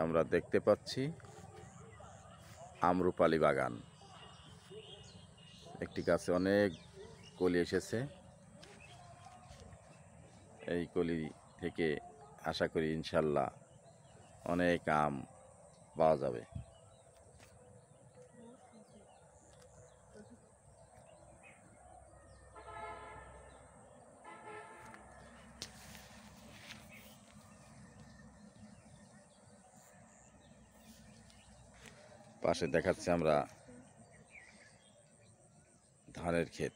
আমরা দেখতে পাচ্ছি আম্রপালি বাগান। একটি গাছে অনেক কলি এসেছে। এই কলি থেকে আশা করি ইনশাল্লাহ অনেক আম পাওয়া যাবে। পাশে দেখাচ্ছি আমরা ধানের ক্ষেত।